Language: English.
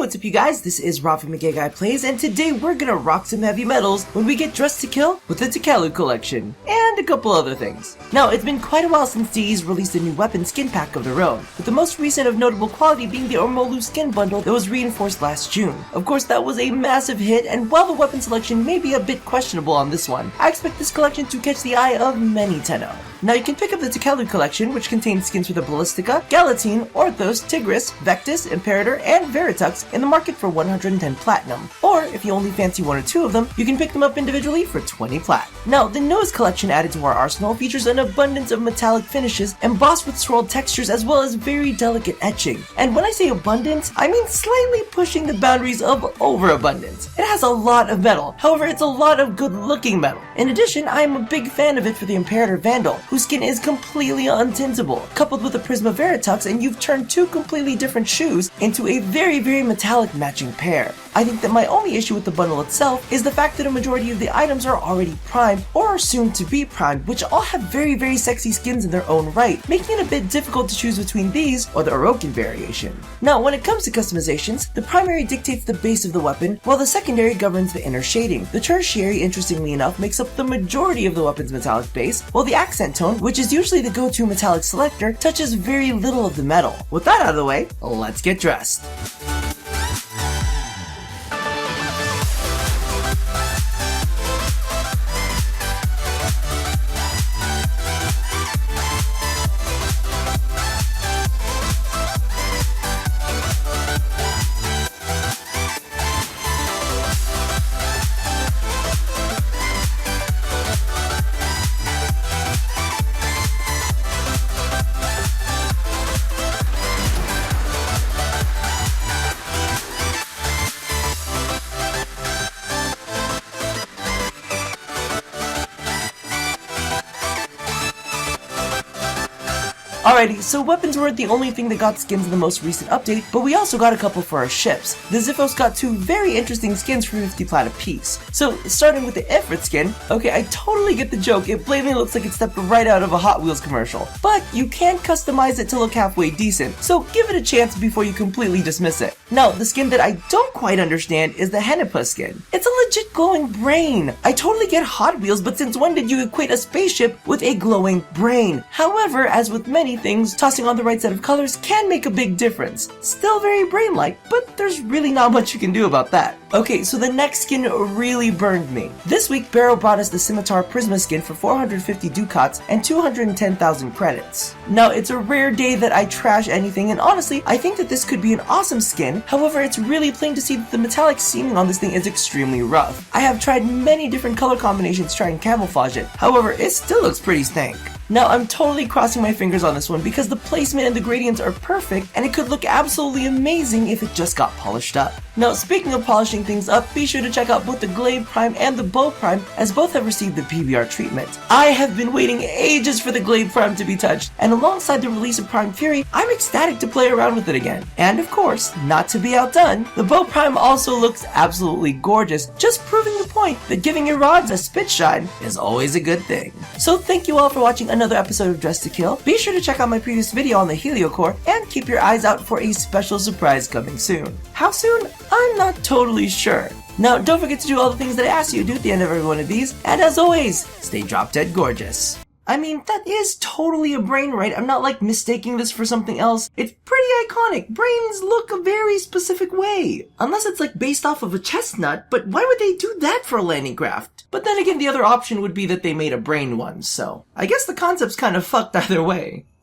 what's up you guys, this is Warframe Plays, and today we're gonna rock some heavy metals when we get Dressed to Kill with the Tekelu Collection, and a couple other things. Now, it's been quite a while since DE's released a new weapon skin pack of their own, with the most recent of notable quality being the Ormolu skin bundle that was reinforced last June. Of course, that was a massive hit, and while the weapon selection may be a bit questionable on this one, I expect this collection to catch the eye of many Tenno. Now you can pick up the Tekelu Collection, which contains skins for the Ballistica, Galatine, Orthos, Tigris, Vectis, Imperator and Veritux in the market for 110 platinum. Or, if you only fancy one or two of them, you can pick them up individually for 20 plat. Now, the newest collection added to our arsenal features an abundance of metallic finishes embossed with swirled textures as well as very delicate etching. And when I say abundance, I mean slightly pushing the boundaries of overabundance. It has a lot of metal, however it's a lot of good looking metal. In addition, I am a big fan of it for the Imperator Vandal, whose skin is completely untintable. Coupled with the Prism Veritux, and you've turned two completely different shoes into a very metallic matching pair. I think that my only issue with the bundle itself is the fact that a majority of the items are already primed or are soon to be primed, which all have very sexy skins in their own right, making it a bit difficult to choose between these or the Orokin variation. Now, when it comes to customizations, the primary dictates the base of the weapon, while the secondary governs the inner shading. The tertiary, interestingly enough, makes up the majority of the weapon's metallic base, while the accent tone, which is usually the go-to metallic selector, touches very little of the metal. With that out of the way, let's get dressed. Alrighty, so weapons weren't the only thing that got skins in the most recent update, but we also got a couple for our ships. The Ziphos got two very interesting skins for 50 plat apiece. So, starting with the Ifrit skin, okay, I totally get the joke, it blatantly looks like it stepped right out of a Hot Wheels commercial. But you can customize it to look halfway decent, so give it a chance before you completely dismiss it. Now, the skin that I don't quite understand is the Hennipa skin. It's a legit glowing brain. I totally get Hot Wheels, but since when did you equate a spaceship with a glowing brain? However, as with many things, tossing on the right set of colors can make a big difference. Still very brain-like, but there's really not much you can do about that. Okay, so the next skin really burned me. This week, Barrow brought us the Scimitar Prisma skin for 450 ducats and 210,000 credits. Now, it's a rare day that I trash anything, and honestly, I think that this could be an awesome skin. However, it's really plain to see that the metallic seaming on this thing is extremely rough. I have tried many different color combinations to try and camouflage it. However, it still looks pretty stank. Now, I'm totally crossing my fingers on this one because the placement and the gradients are perfect, and it could look absolutely amazing if it just got polished up. Now, speaking of polishing things up, be sure to check out both the Glade Prime and the Bow Prime, as both have received the PBR treatment. I have been waiting ages for the Glade Prime to be touched, and alongside the release of Prime Fury, I'm ecstatic to play around with it again. And of course, not to be outdone, the Bow Prime also looks absolutely gorgeous, just proving the point that giving your rods a spit shine is always a good thing. So thank you all for watching another episode of Dressed to Kill. Be sure to check out my previous video on the Heliocore, and keep your eyes out for a special surprise coming soon. How soon? I'm not totally sure. Now, don't forget to do all the things that I ask you to do at the end of every one of these, and as always, stay drop dead gorgeous. I mean, that is totally a brain, right? I'm not like mistaking this for something else. It's pretty iconic. Brains look a very specific way. Unless it's like based off of a chestnut, but why would they do that for a landing craft? But then again, the other option would be that they made a brain one, so I guess the concept's kind of fucked either way.